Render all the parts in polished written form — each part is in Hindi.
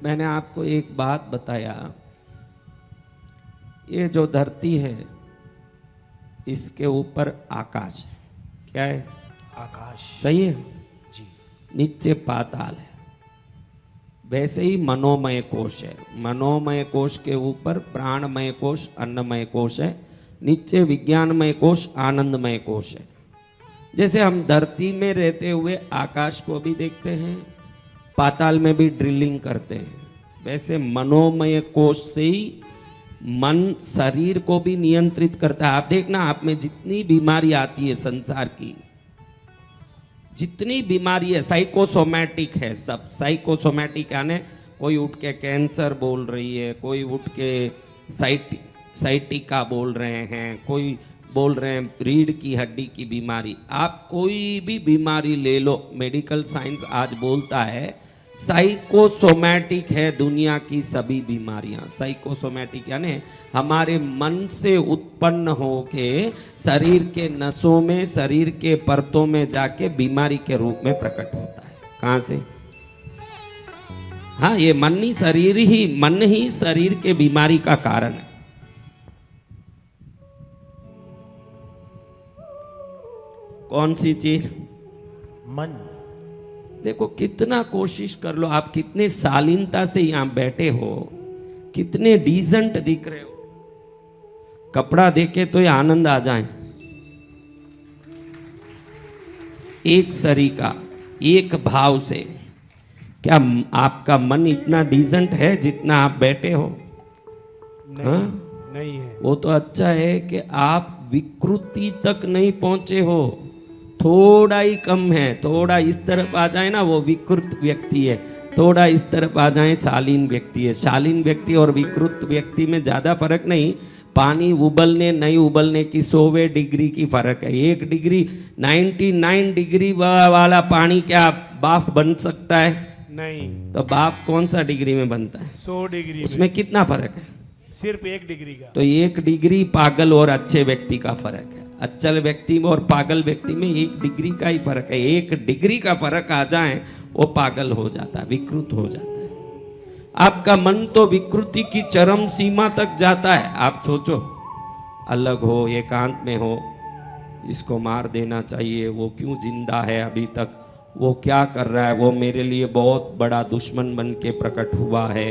मैंने आपको एक बात बताया, ये जो धरती है इसके ऊपर आकाश है। क्या है? आकाश। सही है। जी। नीचे पाताल है। वैसे ही मनोमय कोश है। मनोमय कोश के ऊपर प्राणमय कोश, अन्नमय कोश है। नीचे विज्ञानमय कोश, आनंदमय कोश है। जैसे हम धरती में रहते हुए आकाश को भी देखते हैं, पाताल में भी ड्रिलिंग करते हैं, वैसे मनोमय कोश से ही मन शरीर को भी नियंत्रित करता है। आप देखना, आप में जितनी बीमारी आती है संसार की, जितनी बीमारी है साइकोसोमैटिक है, सब साइकोसोमैटिक यानी कोई उठ के कैंसर बोल रही है, कोई उठ के साइटिका बोल रहे हैं, कोई बोल रहे हैं रीढ़ की हड्डी की बीमारी। आप कोई भी बीमारी ले लो, मेडिकल साइंस आज बोलता है साइकोसोमैटिक है दुनिया की सभी बीमारियां। साइकोसोमैटिक यानी हमारे मन से उत्पन्न होके शरीर के नसों में, शरीर के परतों में जाके बीमारी के रूप में प्रकट होता है। कहां से? हाँ, ये मन ही शरीर के बीमारी का कारण है। कौन सी चीज? मन। देखो, कितना कोशिश कर लो, आप कितने शालीनता से यहां बैठे हो, कितने डिसेंट दिख रहे हो, कपड़ा देखे तो ये आनंद आ जाए। एक सरीका, एक भाव से। क्या आपका मन इतना डिसेंट है जितना आप बैठे हो? नहीं, हाँ? नहीं है। वो तो अच्छा है कि आप विकृति तक नहीं पहुंचे हो, थोड़ा ही कम है। थोड़ा इस तरफ आ जाए ना, वो विकृत व्यक्ति है। थोड़ा इस तरफ आ जाए, शालीन व्यक्ति है। शालीन व्यक्ति और विकृत व्यक्ति में ज्यादा फर्क नहीं, पानी उबलने नहीं उबलने की 100वें डिग्री की फर्क है। 1 डिग्री 99 डिग्री वाला पानी क्या बाफ बन सकता है? नहीं। तो बाफ कौन सा डिग्री में बनता है? 100 डिग्री। उसमें कितना फर्क है? सिर्फ 1 डिग्री का। तो 1 डिग्री पागल और अच्छे व्यक्ति का फर्क है। अचल व्यक्ति में और पागल व्यक्ति में 1 डिग्री का ही फर्क है। 1 डिग्री का फर्क आ जाए वो पागल हो जाता है, विकृत हो जाता है। आपका मन तो विकृति की चरम सीमा तक जाता है। आप सोचो, अलग हो, एकांत में हो, इसको मार देना चाहिए, वो क्यों जिंदा है अभी तक, वो क्या कर रहा है, वो मेरे लिए बहुत बड़ा दुश्मन बन के प्रकट हुआ है,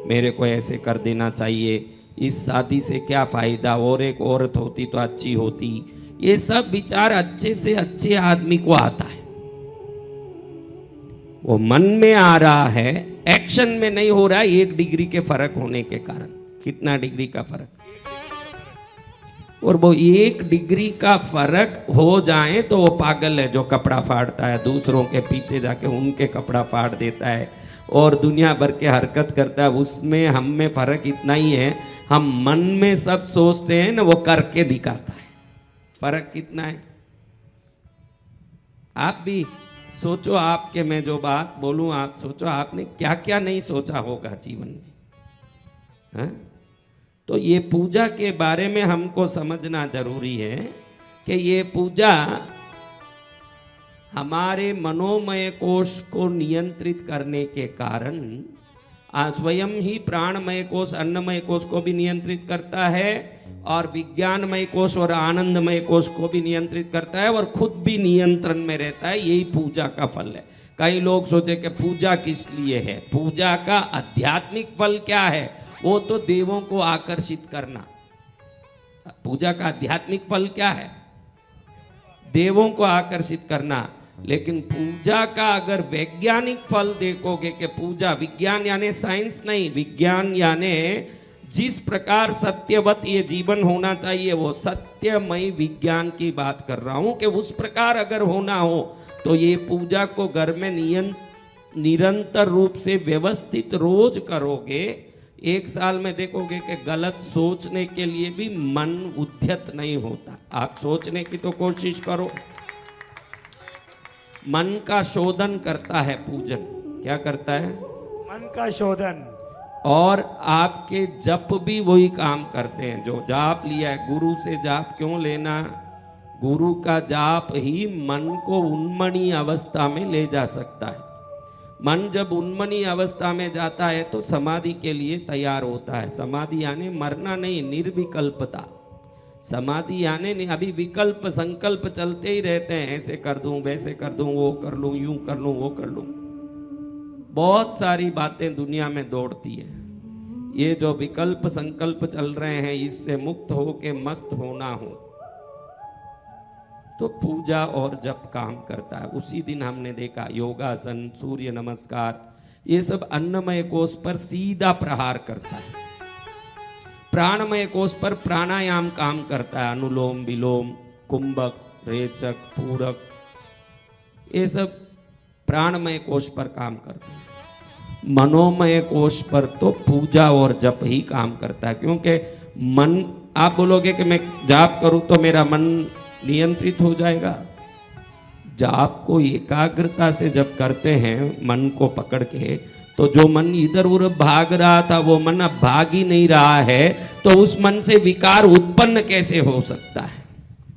मेरे को ऐसे कर देना चाहिए, इस शादी से क्या फायदा, और एक औरत होती तो अच्छी होती। ये सब विचार अच्छे से अच्छे आदमी को आता है। वो मन में आ रहा है, एक्शन में नहीं हो रहा है। 1 डिग्री के फर्क होने के कारण। कितना डिग्री का फर्क? और वो 1 डिग्री का फर्क हो जाए तो वो पागल है जो कपड़ा फाड़ता है, दूसरों के पीछे जाके उनके कपड़ा फाड़ देता है और दुनिया भर के हरकत करता है। उसमें हम में फर्क इतना ही है, हम मन में सब सोचते हैं ना, वो करके दिखाता है। फर्क कितना है? आप भी सोचो, आपके मैं जो बात बोलूं आप सोचो, आपने क्या क्या नहीं सोचा होगा जीवन में। हाँ? तो ये पूजा के बारे में हमको समझना जरूरी है कि ये पूजा हमारे मनोमय कोश को नियंत्रित करने के कारण स्वयं ही प्राणमय कोश, अन्नमय कोश को भी नियंत्रित करता है और विज्ञानमय कोश और आनंदमय कोश को भी नियंत्रित करता है और खुद भी नियंत्रण में रहता है। यही पूजा का फल है। कई लोग सोचे कि पूजा किस लिए है। पूजा का आध्यात्मिक फल क्या है? वो तो देवों को आकर्षित करना। पूजा का आध्यात्मिक फल क्या है? देवों को आकर्षित करना। लेकिन पूजा का अगर वैज्ञानिक फल देखोगे कि पूजा, विज्ञान यानी साइंस नहीं, विज्ञान यानी जिस प्रकार सत्यवत ये जीवन होना चाहिए, वो सत्यमय विज्ञान की बात कर रहा हूं कि उस प्रकार अगर होना हो तो ये पूजा को घर में निरंतर रूप से व्यवस्थित रोज करोगे, 1 साल में देखोगे कि गलत सोचने के लिए भी मन उद्यत नहीं होता। आप सोचने की तो कोशिश करो। मन का शोधन करता है पूजन। क्या करता है? मन का शोधन। और आपके जप भी वही काम करते हैं। जो जाप लिया है, गुरु से जाप क्यों लेना? गुरु का जाप ही मन को उन्मनी अवस्था में ले जा सकता है। मन जब उन्मनी अवस्था में जाता है तो समाधि के लिए तैयार होता है। समाधि यानी मरना नहीं, निर्विकल्पता। समाधि यानी नहीं, अभी विकल्प संकल्प चलते ही रहते हैं, ऐसे कर दूं, वैसे कर दूं, वो कर लूं, यूं कर लूं, वो कर लूं। बहुत सारी बातें दुनिया में दौड़ती है। ये जो विकल्प संकल्प चल रहे हैं, इससे मुक्त हो के मस्त होना हो तो पूजा और जप काम करता है। उसी दिन हमने देखा योगासन, सूर्य नमस्कार, ये सब अन्नमय कोश पर सीधा प्रहार करता है। प्राणमय कोश पर प्राणायाम काम करता है, अनुलोम विलोम, कुंभक, रेचक, पूरक, ये सब प्राणमय कोश पर काम करता है। मनोमय कोश पर तो पूजा और जप ही काम करता है, क्योंकि मन, आप बोलोगे कि मैं जाप करूं तो मेरा मन नियंत्रित हो जाएगा। जाप को एकाग्रता से जब करते हैं मन को पकड़ के, तो जो मन इधर उधर भाग रहा था वो मन अब भाग ही नहीं रहा है, तो उस मन से विकार उत्पन्न कैसे हो सकता है?